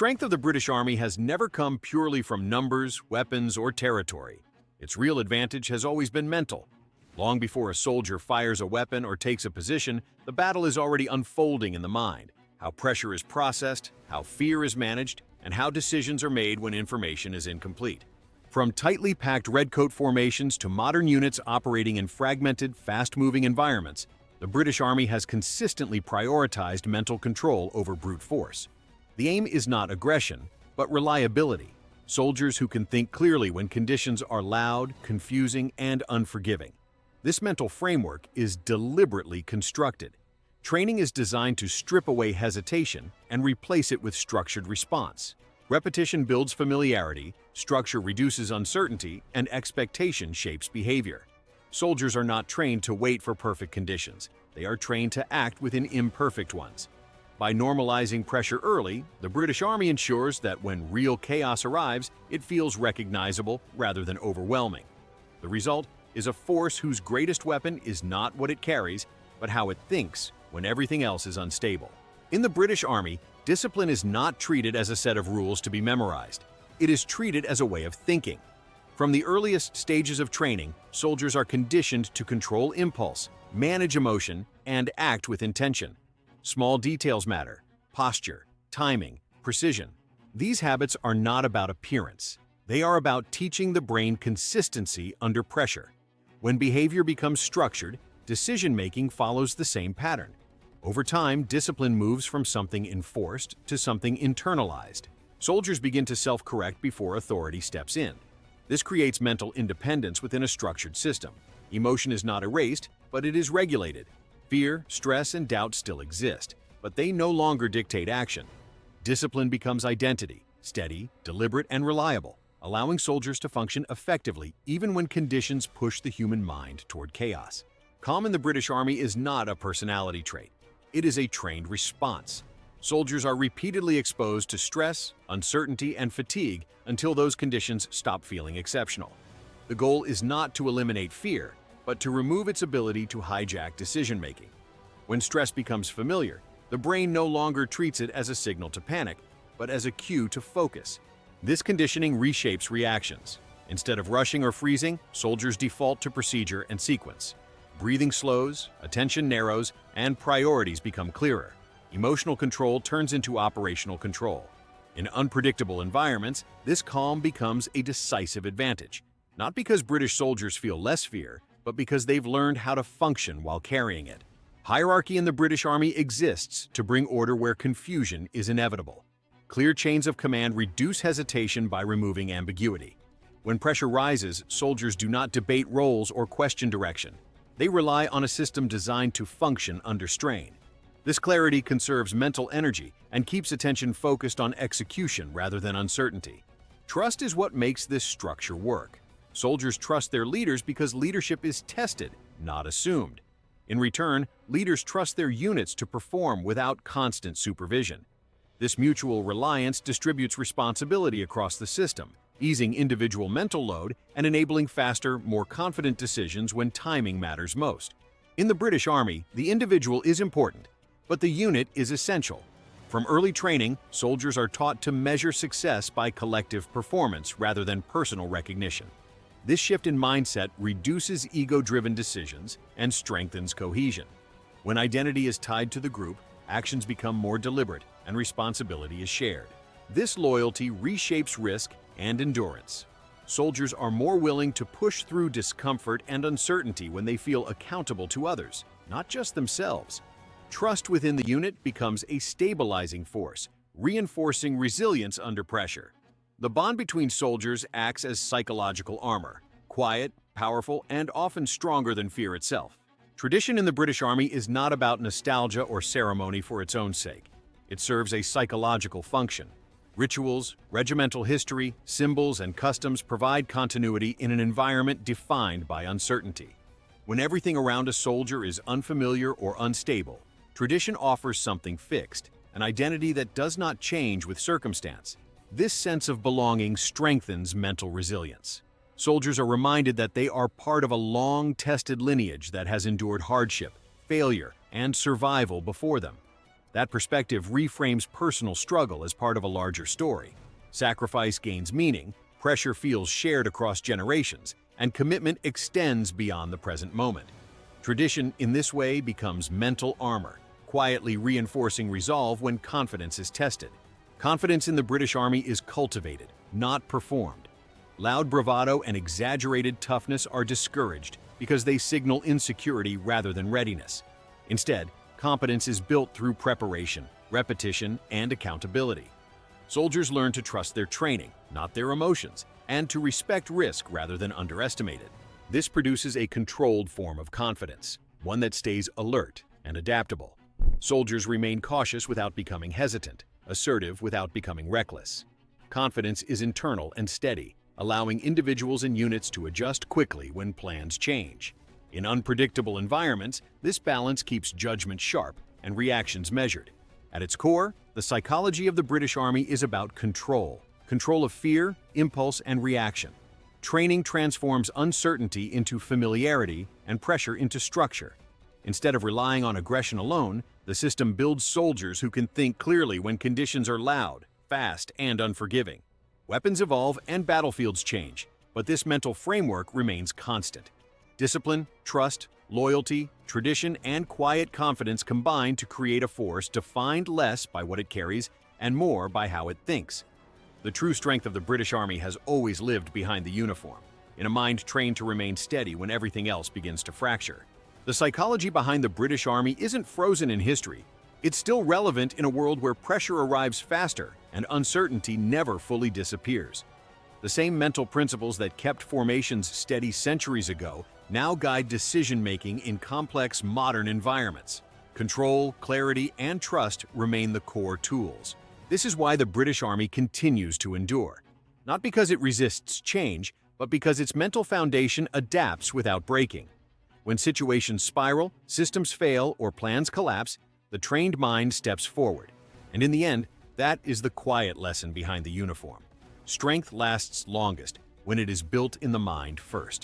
strength of the British Army has never come purely from numbers, weapons, or territory. Its real advantage has always been mental. Long before a soldier fires a weapon or takes a position, the battle is already unfolding in the mind. How pressure is processed, how fear is managed, and how decisions are made when information is incomplete. From tightly packed redcoat formations to modern units operating in fragmented, fast-moving environments, the British Army has consistently prioritized mental control over brute force. The aim is not aggression, but reliability. Soldiers who can think clearly when conditions are loud, confusing, and unforgiving. This mental framework is deliberately constructed. Training is designed to strip away hesitation and replace it with structured response. Repetition builds familiarity, structure reduces uncertainty, and expectation shapes behavior. Soldiers are not trained to wait for perfect conditions. They are trained to act within imperfect ones. By normalizing pressure early, the British Army ensures that when real chaos arrives, it feels recognizable rather than overwhelming. The result is a force whose greatest weapon is not what it carries, but how it thinks when everything else is unstable. In the British Army, discipline is not treated as a set of rules to be memorized. It is treated as a way of thinking. From the earliest stages of training, soldiers are conditioned to control impulse, manage emotion, and act with intention. Small details matter: posture, timing, precision. These habits are not about appearance. They are about teaching the brain consistency under pressure. When behavior becomes structured, decision-making follows the same pattern. Over time, discipline moves from something enforced to something internalized. Soldiers begin to self-correct before authority steps in. This creates mental independence within a structured system. Emotion is not erased, but it is regulated. Fear, stress, and doubt still exist, but they no longer dictate action. Discipline becomes identity, steady, deliberate, and reliable, allowing soldiers to function effectively even when conditions push the human mind toward chaos. Calm in the British Army is not a personality trait. It is a trained response. Soldiers are repeatedly exposed to stress, uncertainty, and fatigue until those conditions stop feeling exceptional. The goal is not to eliminate fear, but to remove its ability to hijack decision-making. When stress becomes familiar, the brain no longer treats it as a signal to panic, but as a cue to focus. This conditioning reshapes reactions. Instead of rushing or freezing, soldiers default to procedure and sequence. Breathing slows, attention narrows, and priorities become clearer. Emotional control turns into operational control. In unpredictable environments, this calm becomes a decisive advantage, not because British soldiers feel less fear, but because they've learned how to function while carrying it. Hierarchy in the British Army exists to bring order where confusion is inevitable. Clear chains of command reduce hesitation by removing ambiguity. When pressure rises, soldiers do not debate roles or question direction. They rely on a system designed to function under strain. This clarity conserves mental energy and keeps attention focused on execution rather than uncertainty. Trust is what makes this structure work. Soldiers trust their leaders because leadership is tested, not assumed. In return, leaders trust their units to perform without constant supervision. This mutual reliance distributes responsibility across the system, easing individual mental load and enabling faster, more confident decisions when timing matters most. In the British Army, the individual is important, but the unit is essential. From early training, soldiers are taught to measure success by collective performance rather than personal recognition. This shift in mindset reduces ego-driven decisions and strengthens cohesion. When identity is tied to the group, actions become more deliberate and responsibility is shared. This loyalty reshapes risk and endurance. Soldiers are more willing to push through discomfort and uncertainty when they feel accountable to others, not just themselves. Trust within the unit becomes a stabilizing force, reinforcing resilience under pressure. The bond between soldiers acts as psychological armor, quiet, powerful, and often stronger than fear itself. Tradition in the British Army is not about nostalgia or ceremony for its own sake. It serves a psychological function. Rituals, regimental history, symbols, and customs provide continuity in an environment defined by uncertainty. When everything around a soldier is unfamiliar or unstable, tradition offers something fixed, an identity that does not change with circumstance. This sense of belonging strengthens mental resilience. Soldiers are reminded that they are part of a long-tested lineage that has endured hardship, failure, and survival before them. That perspective reframes personal struggle as part of a larger story. Sacrifice gains meaning, pressure feels shared across generations, and commitment extends beyond the present moment. Tradition, in this way, becomes mental armor, quietly reinforcing resolve when confidence is tested. Confidence in the British Army is cultivated, not performed. Loud bravado and exaggerated toughness are discouraged because they signal insecurity rather than readiness. Instead, competence is built through preparation, repetition, and accountability. Soldiers learn to trust their training, not their emotions, and to respect risk rather than underestimate it. This produces a controlled form of confidence, one that stays alert and adaptable. Soldiers remain cautious without becoming hesitant, assertive without becoming reckless. Confidence is internal and steady, allowing individuals and units to adjust quickly when plans change. In unpredictable environments, this balance keeps judgment sharp and reactions measured. At its core, the psychology of the British Army is about control of fear, impulse, and reaction. Training transforms uncertainty into familiarity and pressure into structure. Instead of relying on aggression alone, the system builds soldiers who can think clearly when conditions are loud, fast, and unforgiving. Weapons evolve and battlefields change, but this mental framework remains constant. Discipline, trust, loyalty, tradition, and quiet confidence combine to create a force defined less by what it carries and more by how it thinks. The true strength of the British Army has always lived behind the uniform, in a mind trained to remain steady when everything else begins to fracture. The psychology behind the British Army isn't frozen in history. It's still relevant in a world where pressure arrives faster and uncertainty never fully disappears. The same mental principles that kept formations steady centuries ago now guide decision-making in complex modern environments. Control, clarity, and trust remain the core tools. This is why the British Army continues to endure. Not because it resists change, but because its mental foundation adapts without breaking. When situations spiral, systems fail, or plans collapse, the trained mind steps forward. And in the end, that is the quiet lesson behind the uniform. Strength lasts longest when it is built in the mind first.